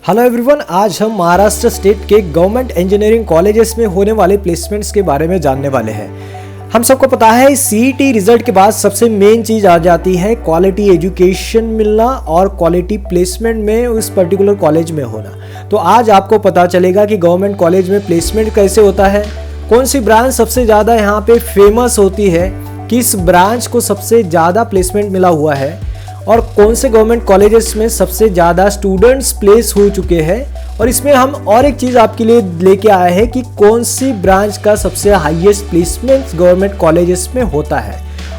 Hello everyone, आज हम Maharashtra state के गवर्नमेंट इंजीनियरिंग कॉलेजेस में होने वाले प्लेसमेंट्स के बारे में जानने वाले हैं। हम सबको पता है सीईटी रिजल्ट के बाद सबसे मेन चीज़ आ जाती है क्वालिटी एजुकेशन मिलना और क्वालिटी प्लेसमेंट में उस पर्टिकुलर कॉलेज में होना। तो आज आपको पता चलेगा कि गवर्नमेंट कॉलेज में प्लेसमेंट कैसे होता है, कौन सी ब्रांच सबसे ज़्यादा यहाँ पे फेमस होती है, किस ब्रांच को सबसे ज़्यादा प्लेसमेंट मिला हुआ है और कौन से गवर्नमेंट कॉलेजेस में सबसे ज़्यादा स्टूडेंट्स प्लेस हो चुके हैं। और इसमें हम और एक चीज़ आपके लिए लेके आए हैं कि कौन सी ब्रांच का सबसे हाईएस्ट प्लेसमेंट गवर्नमेंट कॉलेजेस में होता है।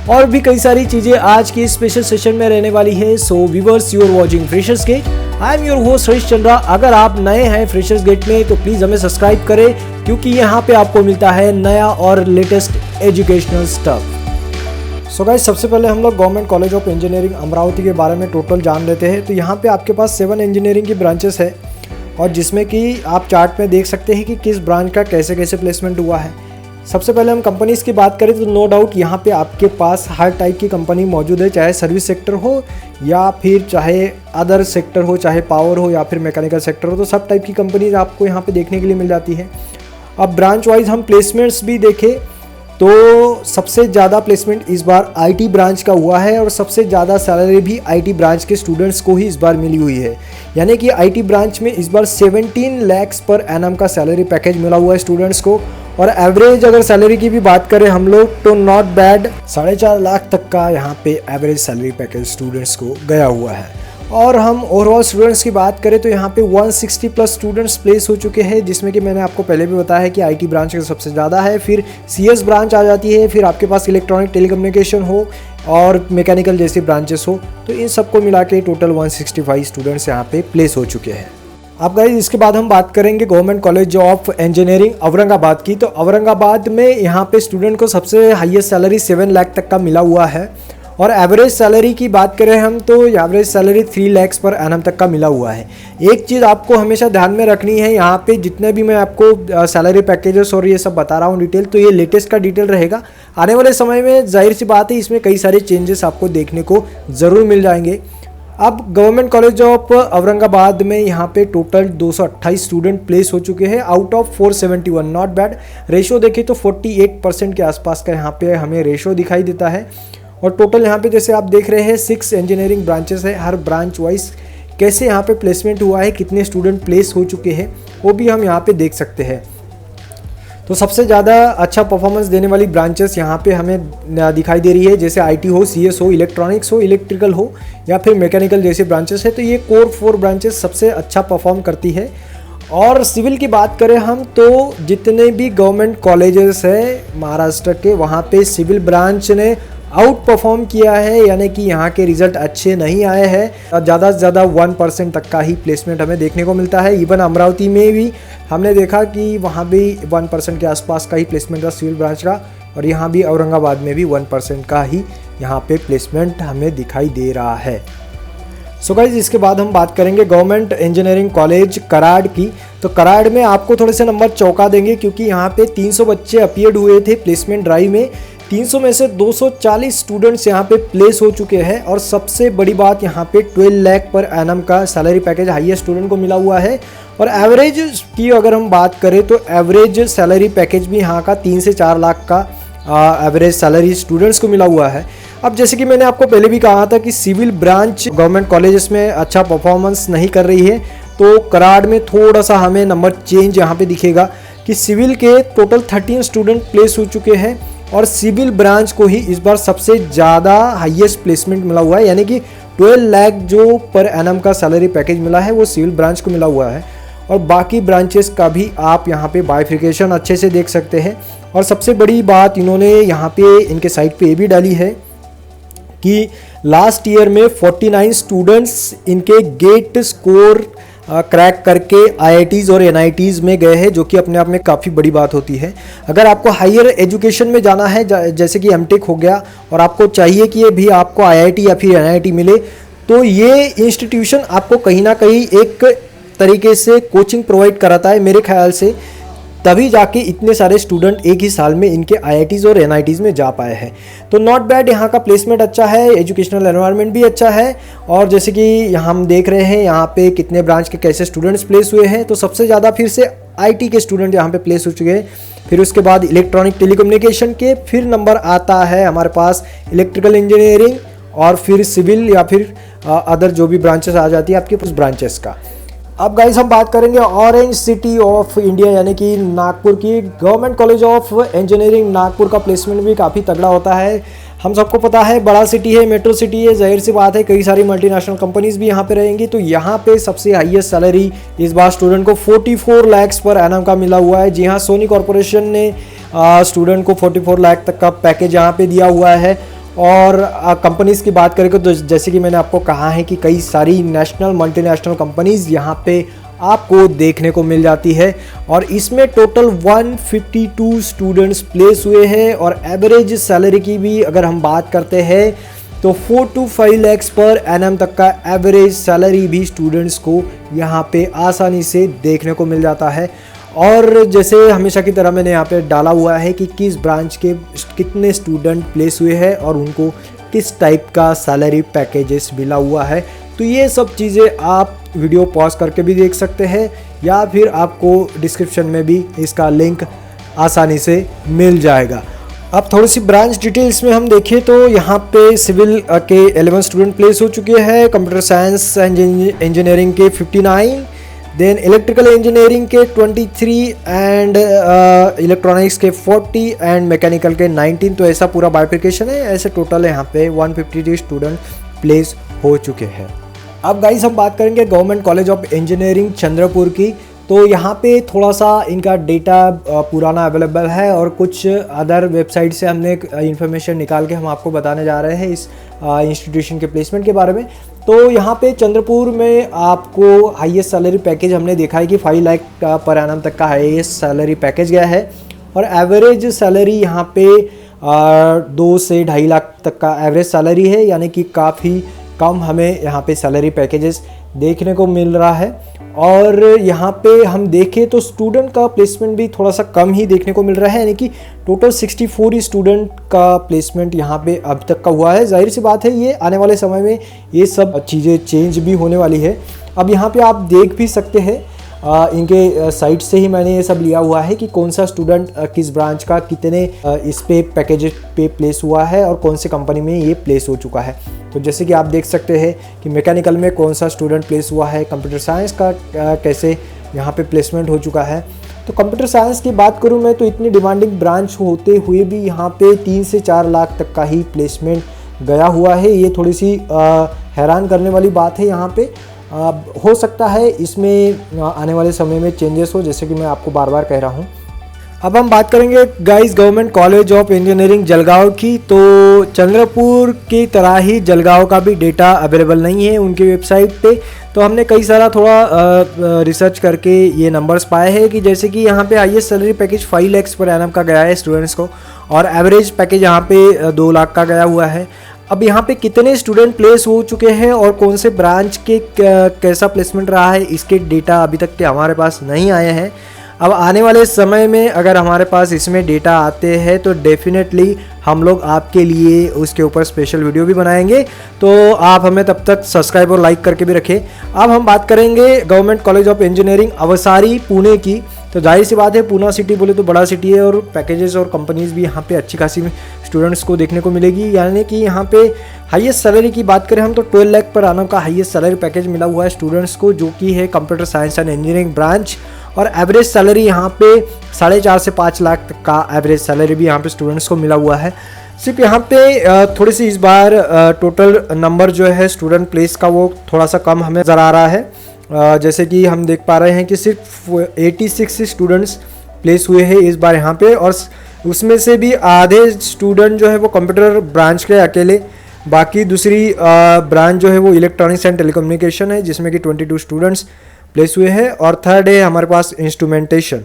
और भी कई सारी चीज़ें आज की स्पेशल सेशन में रहने वाली है। So viewers, you are watching freshers gate. I am your host Harish Chandra. अगर आप नए हैं फ्रेशर्स गेट में तो प्लीज़ हमें सब्सक्राइब करें, क्योंकि यहाँ पे आपको मिलता है नया और latest educational stuff. So guys, सबसे पहले हम लोग government College of engineering Amravati के बारे में टोटल जान लेते हैं। तो यहाँ पे आपके पास 7 इंजीनियरिंग की ब्रांचेस है और जिसमें कि आप चार्ट में देख सकते हैं कि किस ब्रांच का कैसे कैसे प्लेसमेंट हुआ है। सबसे पहले हम कंपनीज़ की बात करें तो नो डाउट यहाँ पे आपके पास हर टाइप की कंपनी मौजूद है, चाहे सर्विस सेक्टर हो या फिर चाहे अदर सेक्टर हो, चाहे पावर हो या फिर मैकेनिकल सेक्टर हो, तो सब टाइप की कंपनीज आपको यहाँ पे देखने के लिए मिल जाती है। अब ब्रांच वाइज हम प्लेसमेंट्स भी देखें तो सबसे ज़्यादा प्लेसमेंट इस बार आईटी ब्रांच का हुआ है और सबसे ज़्यादा सैलरी भी आईटी ब्रांच के स्टूडेंट्स को ही इस बार मिली हुई है। यानी कि आईटी ब्रांच में इस बार 17 लाख पर एनम का सैलरी पैकेज मिला हुआ है स्टूडेंट्स को। और एवरेज अगर सैलरी की भी बात करें हम लोग तो नॉट बैड, 4.5 लाख तक का यहाँ पे एवरेज सैलरी पैकेज स्टूडेंट्स को गया हुआ है। और हम ओवरऑल स्टूडेंट्स की बात करें तो यहाँ पे 160 प्लस स्टूडेंट्स प्लेस हो चुके हैं, जिसमें कि मैंने आपको पहले भी बताया है कि आईटी ब्रांच का सबसे ज़्यादा है, फिर सीएस ब्रांच आ जाती है, फिर आपके पास इलेक्ट्रॉनिक टेलीकम्युनिकेशन हो और मैकेनिकल जैसी ब्रांचेस हो, तो इन सबको मिला के टोटल 165 स्टूडेंट्स यहाँ पे प्लेस हो चुके हैं। अब गाइस, इसके बाद हम बात करेंगे Government College of engineering Aurangabad की। तो औरंगाबाद में यहाँ पे स्टूडेंट को सबसे हाईएस्ट सैलरी 7 लाख तक का मिला हुआ है और एवरेज सैलरी की बात करें हम तो average salary 3 lakh per annum तक का मिला हुआ है। एक चीज़ आपको हमेशा ध्यान में रखनी है, यहाँ पे जितने भी मैं आपको सैलरी पैकेजेस और ये सब बता रहा हूँ डिटेल, तो ये लेटेस्ट का डिटेल रहेगा। आने वाले समय में जाहिर सी बात है इसमें कई सारे चेंजेस आपको देखने को ज़रूर मिल जाएंगे। अब गवर्नमेंट कॉलेज ऑफ औरंगाबाद में यहाँ पे टोटल 228 स्टूडेंट प्लेस हो चुके हैं out of 471, not bad. Ratio देखें तो 48% के आसपास का यहाँ पे हमें रेशो दिखाई देता है। और टोटल यहाँ पे जैसे आप देख रहे हैं 6 इंजीनियरिंग ब्रांचेस है, हर ब्रांच वाइज कैसे यहाँ पे प्लेसमेंट हुआ है, कितने स्टूडेंट प्लेस हो चुके हैं, वो भी हम यहाँ पे देख सकते हैं। तो सबसे ज़्यादा अच्छा परफॉर्मेंस देने वाली ब्रांचेस यहाँ पे हमें दिखाई दे रही है, जैसे आईटी हो, सीएस हो, इलेक्ट्रॉनिक्स हो, इलेक्ट्रिकल हो या फिर मैकेनिकल जैसे ब्रांचेस है। तो ये कोर 4 ब्रांचेस सबसे अच्छा परफॉर्म करती है। और सिविल की बात करें हम तो जितने भी गवर्नमेंट कॉलेजेस है महाराष्ट्र के, वहाँ पे सिविल ब्रांच ने आउट परफॉर्म किया है, यानी कि यहाँ के रिजल्ट अच्छे नहीं आए हैं। ज़्यादा से ज़्यादा 1% तक का ही प्लेसमेंट हमें देखने को मिलता है। इवन अमरावती में भी हमने देखा कि वहाँ भी 1% के आसपास का ही प्लेसमेंट था सिविल ब्रांच का, और यहाँ भी औरंगाबाद में भी 1% का ही यहाँ पे प्लेसमेंट हमें दिखाई दे रहा है। सो गाइज, इसके बाद हम बात करेंगे गवर्नमेंट इंजीनियरिंग कॉलेज कराड़ की। तो कराड़ में आपको थोड़े से नंबर चौंका देंगे, क्योंकि यहाँ पे 300 बच्चे अपीयर्ड हुए थे प्लेसमेंट ड्राइव में। 300 में से 240 स्टूडेंट्स यहाँ पे प्लेस हो चुके हैं। और सबसे बड़ी बात, यहाँ पे 12 लाख पर एनम का सैलरी पैकेज हाईएस्ट स्टूडेंट को मिला हुआ है। और एवरेज की अगर हम बात करें तो एवरेज सैलरी पैकेज भी यहाँ का 3 से 4 लाख का एवरेज सैलरी स्टूडेंट्स को मिला हुआ है। अब जैसे कि मैंने आपको पहले भी कहा था कि सिविल ब्रांच गवर्नमेंट कॉलेजेस में अच्छा परफॉर्मेंस नहीं कर रही है, तो कराड़ में थोड़ा सा हमें नंबर चेंज यहाँ पे दिखेगा कि सिविल के टोटल 13 स्टूडेंट प्लेस हो चुके हैं और सिविल ब्रांच को ही इस बार सबसे ज़्यादा हाईएस्ट प्लेसमेंट मिला हुआ है। यानी कि 12 लाख जो पर एनम का सैलरी पैकेज मिला है वो सिविल ब्रांच को मिला हुआ है। और बाकी ब्रांचेस का भी आप यहाँ पे बाइफिकेशन अच्छे से देख सकते हैं। और सबसे बड़ी बात इन्होंने यहाँ पे इनके साइट पे ये भी डाली है कि लास्ट ईयर में 49 स्टूडेंट्स इनके गेट स्कोर क्रैक करके आईआईटीज़ और एनआईटीज़ में गए हैं, जो कि अपने आप में काफ़ी बड़ी बात होती है। अगर आपको हायर एजुकेशन में जाना है, जैसे कि एमटेक हो गया, और आपको चाहिए कि ये भी आपको आईआईटी या फिर एनआईटी मिले, तो ये इंस्टीट्यूशन आपको कहीं ना कहीं एक तरीके से कोचिंग प्रोवाइड कराता है मेरे ख्याल से। तभी जाके इतने सारे स्टूडेंट एक ही साल में इनके IITs और NITs में जा पाए हैं। तो नॉट बैड, यहाँ का प्लेसमेंट अच्छा है, एजुकेशनल एनवायरनमेंट भी अच्छा है। और जैसे कि यहाँ हम देख रहे हैं यहाँ पे कितने ब्रांच के कैसे स्टूडेंट्स प्लेस हुए हैं, तो सबसे ज़्यादा फिर से IT के स्टूडेंट यहाँ पे प्लेस हो चुके हैं। फिर उसके बाद इलेक्ट्रॉनिक टेलीकम्युनिकेशन के, फिर नंबर आता है हमारे पास इलेक्ट्रिकल इंजीनियरिंग, और फिर सिविल या फिर अदर जो भी ब्रांचेस आ जाती है आपके उस ब्रांचेस का। अब गाइस हम बात करेंगे ऑरेंज सिटी ऑफ इंडिया यानी कि नागपुर की। Government College of engineering Nagpur का प्लेसमेंट भी काफ़ी तगड़ा होता है। हम सबको पता है बड़ा सिटी है, मेट्रो सिटी है, जाहिर सी बात है कई सारी मल्टीनेशनल कंपनीज भी यहाँ पे रहेंगी। तो यहाँ पे सबसे हाईएस्ट सैलरी इस बार स्टूडेंट को 44 लाख पर एनम का मिला हुआ है। जी हाँ, सोनी कॉरपोरेशन ने स्टूडेंट को 44 लाख तक का पैकेज यहाँ पे दिया हुआ है। और कंपनीज़ की बात करें तो जैसे कि मैंने आपको कहा है कि कई सारी नेशनल मल्टीनेशनल कंपनीज़ यहाँ पे आपको देखने को मिल जाती है। और इसमें टोटल 152 स्टूडेंट्स प्लेस हुए हैं। और एवरेज सैलरी की भी अगर हम बात करते हैं तो 4 to 5 लाख पर एनम तक का एवरेज सैलरी भी स्टूडेंट्स को यहाँ पे आसानी से देखने को मिल जाता है। और जैसे हमेशा की तरह मैंने यहाँ पे डाला हुआ है कि किस ब्रांच के कितने स्टूडेंट प्लेस हुए हैं और उनको किस टाइप का सैलरी पैकेजेस मिला हुआ है। तो ये सब चीज़ें आप वीडियो पॉज करके भी देख सकते हैं, या फिर आपको डिस्क्रिप्शन में भी इसका लिंक आसानी से मिल जाएगा। अब थोड़ी सी ब्रांच डिटेल्स में हम देखें तो यहाँ पे सिविल के 11 स्टूडेंट प्लेस हो चुके हैं, कंप्यूटर साइंस एंड इंजीनियरिंग के 59, देन इलेक्ट्रिकल इंजीनियरिंग के 23 एंड इलेक्ट्रॉनिक्स के 40 एंड मैकेनिकल के 19। तो ऐसा पूरा बाइफिकेशन है। ऐसे टोटल यहाँ पे 153 स्टूडेंट प्लेस हो चुके हैं। अब गाइस हम बात करेंगे Government College of engineering Chandrapur की। तो यहाँ पे थोड़ा सा इनका डेटा पुराना अवेलेबल है और कुछ अदर वेबसाइट से हमने इन्फॉर्मेशन निकाल के हम आपको बताने जा रहे हैं इस इंस्टीट्यूशन के प्लेसमेंट के बारे में। तो यहाँ पे चंद्रपुर में आपको हाईएस्ट सैलरी पैकेज हमने देखा है कि 5 लाख पर एनम तक का हाईएस्ट सैलरी पैकेज गया है। और एवरेज सैलरी यहाँ पे 2 से 2.5 लाख तक का एवरेज सैलरी है, यानी कि काफ़ी कम हमें यहाँ पे सैलरी पैकेजेस देखने को मिल रहा है। और यहाँ पे हम देखें तो स्टूडेंट का प्लेसमेंट भी थोड़ा सा कम ही देखने को मिल रहा है, यानी कि टोटल 64 स्टूडेंट का प्लेसमेंट यहाँ पे अब तक का हुआ है। जाहिर सी बात है ये आने वाले समय में ये सब चीज़ें चेंज भी होने वाली है। अब यहाँ पे आप देख भी सकते हैं इनके साइट से ही मैंने ये सब लिया हुआ है कि कौन सा स्टूडेंट किस ब्रांच का कितने इस पे पैकेज पे प्लेस हुआ है और कौन सी कंपनी में ये प्लेस हो चुका है। तो जैसे कि आप देख सकते हैं कि मैकेनिकल में कौन सा स्टूडेंट प्लेस हुआ है, कंप्यूटर साइंस का कैसे यहाँ पे प्लेसमेंट हो चुका है। तो कंप्यूटर साइंस की बात करूँ मैं तो इतनी डिमांडिंग ब्रांच होते हुए भी यहाँ पे 3 से 4 लाख तक का ही प्लेसमेंट गया हुआ है। ये थोड़ी सी हैरान करने वाली बात है। यहाँ पे हो सकता है इसमें आने वाले समय में चेंजेस हो, जैसे कि मैं आपको बार बार कह रहा हूँ। अब हम बात करेंगे guys government College of engineering Jalgaon की। तो चंद्रपुर की तरह ही जलगांव का भी डेटा अवेलेबल नहीं है उनकी वेबसाइट पे। तो हमने कई सारा थोड़ा रिसर्च करके ये नंबर्स पाए हैं कि जैसे कि यहाँ पे highest salary package 5 lakh per annum का गया है स्टूडेंट्स को, और एवरेज पैकेज यहाँ पे 2 लाख का गया हुआ है। अब यहाँ पे कितने स्टूडेंट प्लेस हो चुके हैं और कौन से ब्रांच के कैसा प्लेसमेंट रहा है, इसके डेटा अभी तक के हमारे पास नहीं आए हैं। अब आने वाले समय में अगर हमारे पास इसमें डेटा आते हैं तो डेफिनेटली हम लोग आपके लिए उसके ऊपर स्पेशल वीडियो भी बनाएंगे। तो आप हमें तब तक सब्सक्राइब और लाइक करके भी रखें। अब हम बात करेंगे Government College of Engineering Awasari Pune की। तो जाहिर सी बात है पूना सिटी बोले तो बड़ा सिटी है और पैकेजेस और कंपनीज भी यहाँ पे अच्छी खासी स्टूडेंट्स को देखने को मिलेगी। यानी कि यहाँ पे हाईएस्ट सैलरी की बात करें हम तो 12 लाख पर एनम का हाईएस्ट सैलरी पैकेज मिला हुआ है स्टूडेंट्स को, जो कि है computer science and engineering branch. और एवरेज सैलरी यहाँ पे 4.5 से 5 लाख तक का एवरेज सैलरी भी यहाँ पे स्टूडेंट्स को मिला हुआ है। सिर्फ यहाँ पे थोड़ी सी इस बार टोटल नंबर जो है स्टूडेंट प्लेस का वो थोड़ा सा कम हमें नज़र आ रहा है। जैसे कि हम देख पा रहे हैं कि सिर्फ 86 स्टूडेंट्स प्लेस हुए हैं इस बार यहाँ पे, और उसमें से भी आधे स्टूडेंट जो है वो कंप्यूटर ब्रांच के अकेले, बाकी दूसरी ब्रांच जो है वो इलेक्ट्रॉनिक्स एंड टेलीकम्युनिकेशन है जिसमें कि 22 स्टूडेंट्स प्लेस हुए हैं। और थर्ड है हमारे पास इंस्ट्रूमेंटेशन।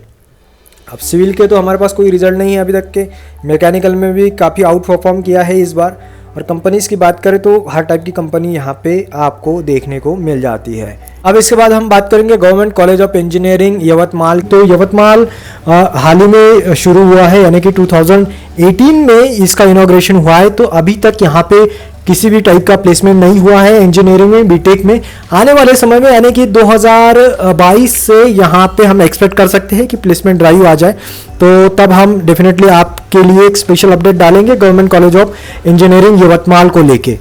अब सिविल के तो हमारे पास कोई रिजल्ट नहीं है अभी तक के। मैकेनिकल में भी काफ़ी आउट परफॉर्म किया है इस बार। और कंपनीज़ की बात करें तो हर टाइप की कंपनी यहाँ पे आपको देखने को मिल जाती है। अब इसके बाद हम बात करेंगे Government College of engineering Yavatmal. तो यवतमाल हाल ही में शुरू हुआ है, यानी कि 2018 में इसका इनॉग्रेशन हुआ है। तो अभी तक यहाँ पे किसी भी टाइप का प्लेसमेंट नहीं हुआ है इंजीनियरिंग में, बीटेक में। आने वाले समय में यानी कि 2022 से यहाँ पे हम एक्सपेक्ट कर सकते हैं कि प्लेसमेंट ड्राइव आ जाए, तो तब हम डेफिनेटली आपके लिए एक स्पेशल अपडेट डालेंगे government College of engineering Yavatmal को लेके।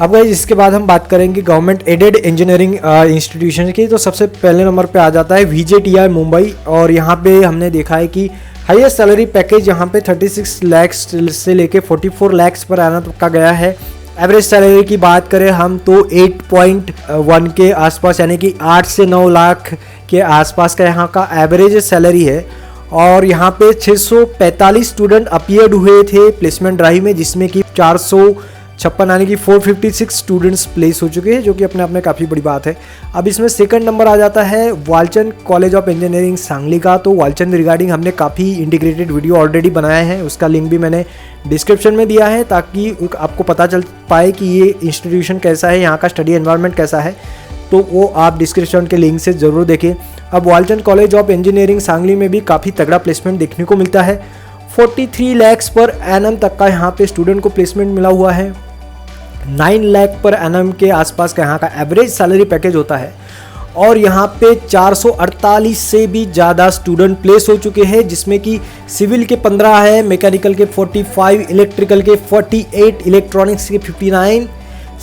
अब गाइस इसके बाद हम बात करेंगे गवर्नमेंट एडेड इंजीनियरिंग इंस्टीट्यूशन की। तो सबसे पहले नंबर पे आ जाता है VJTI मुंबई, और यहाँ पे हमने देखा है कि हाईएस्ट सैलरी पैकेज यहाँ पे 36 लाख से लेके 44 लाख पर आना तक का गया है। एवरेज सैलरी की बात करें हम तो 8.1 के आसपास, यानी कि 8 से 9 लाख के आसपास का यहाँ का एवरेज सैलरी है। और यहाँ पे 645 स्टूडेंट अपीयर्ड हुए थे प्लेसमेंट ड्राइव में, जिसमें कि 456 यानी कि 456 स्टूडेंट्स प्लेस हो चुके हैं, जो कि अपने आप में काफ़ी बड़ी बात है। अब इसमें सेकंड नंबर आ जाता है Walchand college of engineering Sangli का। तो वालचंद रिगार्डिंग हमने काफ़ी इंटीग्रेटेड वीडियो ऑलरेडी बनाया है, उसका लिंक भी मैंने डिस्क्रिप्शन में दिया है, ताकि आपको पता चल पाए कि ये इंस्टीट्यूशन कैसा है, यहाँ का स्टडी एनवायरनमेंट कैसा है। तो वो आप डिस्क्रिप्शन के लिंक से ज़रूर देखें। अब Walchand college of engineering Sangli में भी काफ़ी तगड़ा प्लेसमेंट देखने को मिलता है। 43 लाख पर एनम तक का यहाँ पे स्टूडेंट को प्लेसमेंट मिला हुआ है। 9 लाख पर एनम के आसपास का यहाँ का एवरेज सैलरी पैकेज होता है। और यहाँ पे 448 से भी ज़्यादा स्टूडेंट प्लेस हो चुके हैं, जिसमें कि सिविल के 15 है, मैकेनिकल के 45, इलेक्ट्रिकल के 48, इलेक्ट्रॉनिक्स के 59,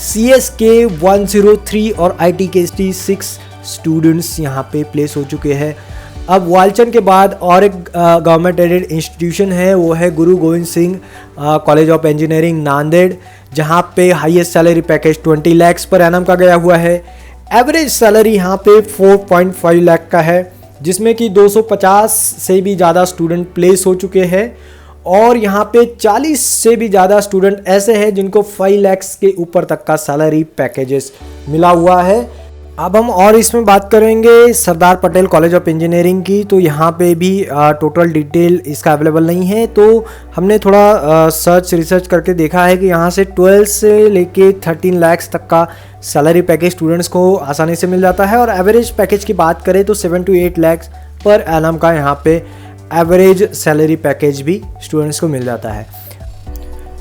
CS के 103 और IT के 6 स्टूडेंट्स यहाँ पे प्लेस हो चुके हैं। अब वालचंद के बाद और एक गवर्नमेंट एडेड इंस्टीट्यूशन है, वो है गुरु Govind Singh college of engineering Nanded, जहाँ पे highest salary package 20 lakh per annum का गया हुआ है। एवरेज सैलरी यहाँ पे 4.5 लाख का है, जिसमें कि 250 से भी ज़्यादा स्टूडेंट प्लेस हो चुके हैं। और यहाँ पे 40 से भी ज़्यादा स्टूडेंट ऐसे हैं जिनको 5 लाख के ऊपर तक का सैलरी पैकेजेस मिला हुआ है। अब हम और इसमें बात करेंगे Sardar Patel college of engineering की। तो यहाँ पे भी टोटल डिटेल इसका अवेलेबल नहीं है, तो हमने थोड़ा रिसर्च करके देखा है कि यहाँ से 12 से लेके 13 लाख तक का सैलरी पैकेज स्टूडेंट्स को आसानी से मिल जाता है। और एवरेज पैकेज की बात करें तो 7 to 8 लाख पर एनम का यहाँ पे एवरेज सैलरी पैकेज भी स्टूडेंट्स को मिल जाता है।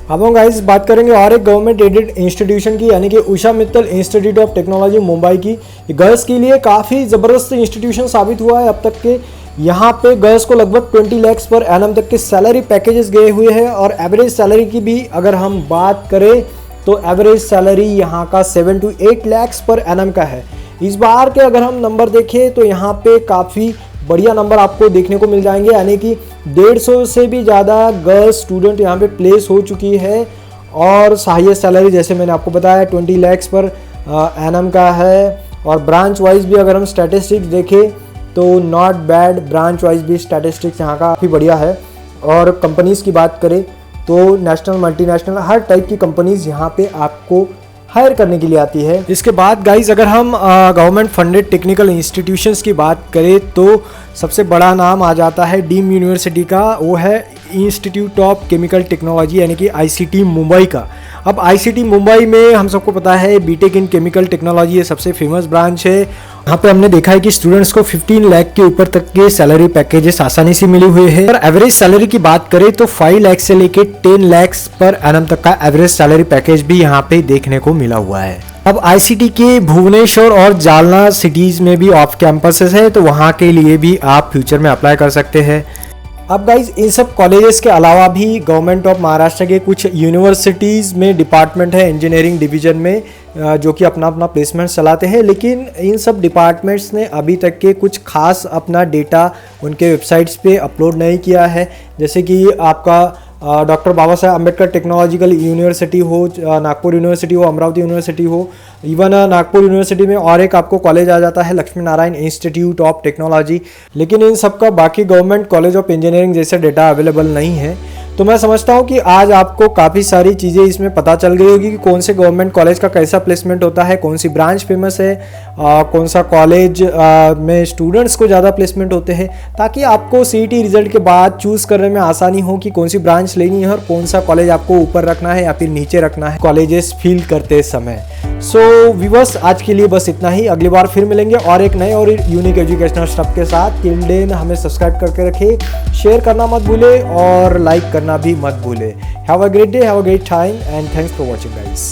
अब हम गाइस बात करेंगे और एक गवर्नमेंट एडेड इंस्टीट्यूशन की, यानी कि Usha Mittal Institute of Technology Mumbai की। गर्ल्स के लिए काफ़ी ज़बरदस्त इंस्टीट्यूशन साबित हुआ है अब तक के। यहाँ पे गर्ल्स को लगभग 20 लाख पर एनम तक के सैलरी पैकेजेस गए हुए हैं। और एवरेज सैलरी की भी अगर हम बात करें तो एवरेज सैलरी यहाँ का 7 to 8 लाख पर एनम का है। इस बार के अगर हम नंबर देखें तो यहाँ पे काफ़ी बढ़िया नंबर आपको देखने को मिल जाएंगे, यानी कि 150 से भी ज़्यादा गर्ल्स स्टूडेंट यहाँ पे प्लेस हो चुकी है। और हाईएस्ट सैलरी जैसे मैंने आपको बताया 20 लाख पर एनम का है। और ब्रांच वाइज भी अगर हम स्टैटिस्टिक्स देखें तो नॉट बैड, ब्रांच वाइज भी स्टैटिस्टिक्स यहाँ का काफ़ी बढ़िया है। और कंपनीज़ की बात करें तो नेशनल मल्टीनेशनल हर टाइप की कंपनीज़ यहाँ पे आपको हायर करने के लिए आती है। इसके बाद गाइज अगर हम गवर्नमेंट फंडेड टेक्निकल इंस्टीट्यूशंस की बात करें तो सबसे बड़ा नाम आ जाता है डीम यूनिवर्सिटी का, वो है इंस्टीट्यूट ऑफ केमिकल टेक्नोलॉजी यानी कि ICT मुंबई का। अब ICT मुंबई में हम सबको पता है बीटेक इन केमिकल टेक्नोलॉजी ये सबसे फेमस ब्रांच है। यहाँ पे हमने देखा है कि स्टूडेंट्स को 15 लाख के ऊपर तक के सैलरी पैकेजेस आसानी से मिले हुए हैं। और एवरेज सैलरी की बात करें तो 5 लाख से लेके 10 लाख पर एनम तक का एवरेज सैलरी पैकेज भी यहाँ पे देखने को मिला हुआ है। अब ICT के भुवनेश्वर और जालना सिटीज़ में भी ऑफ कैंपसेस है, तो वहाँ के लिए भी आप फ्यूचर में अप्लाई कर सकते हैं। अब गाइज इन सब कॉलेजेस के अलावा भी गवर्नमेंट ऑफ महाराष्ट्र के कुछ यूनिवर्सिटीज़ में डिपार्टमेंट है इंजीनियरिंग डिवीज़न में, जो कि अपना अपना प्लेसमेंट चलाते हैं। लेकिन इन सब डिपार्टमेंट्स ने अभी तक के कुछ खास अपना डेटा उनके वेबसाइट्स पे अपलोड नहीं किया है। जैसे कि आपका doctor Baba Saheb Ambedkar technological university हो, नागपुर यूनिवर्सिटी हो, अमरावती यूनिवर्सिटी हो, इवन नागपुर यूनिवर्सिटी में और एक आपको कॉलेज आ जाता है Lakshmi Narayan institute of technology. लेकिन इन सब का बाकी गवर्नमेंट कॉलेज ऑफ इंजीनियरिंग जैसे डेटा अवेलेबल नहीं है। तो तो मैं समझता हूँ कि आज आपको काफ़ी सारी चीज़ें इसमें पता चल गई होगी कि कौन से गवर्नमेंट कॉलेज का कैसा प्लेसमेंट होता है, कौन सी ब्रांच फेमस है, कौन सा कॉलेज में स्टूडेंट्स को ज़्यादा प्लेसमेंट होते हैं, ताकि आपको सीईटी रिजल्ट के बाद चूज़ करने में आसानी हो कि कौन सी ब्रांच लेनी है और कौन सा कॉलेज आपको ऊपर रखना है या फिर नीचे रखना है कॉलेजेस फील करते समय। सो व्यूअर्स, आज के लिए बस इतना ही। अगली बार फिर मिलेंगे और एक नए और यूनिक एजुकेशनल स्टफ के साथ। टिल देन हमें सब्सक्राइब करके रखें, शेयर करना मत भूले और लाइक करना भी मत भूले। Have a great day, have a great time and thanks for watching guys.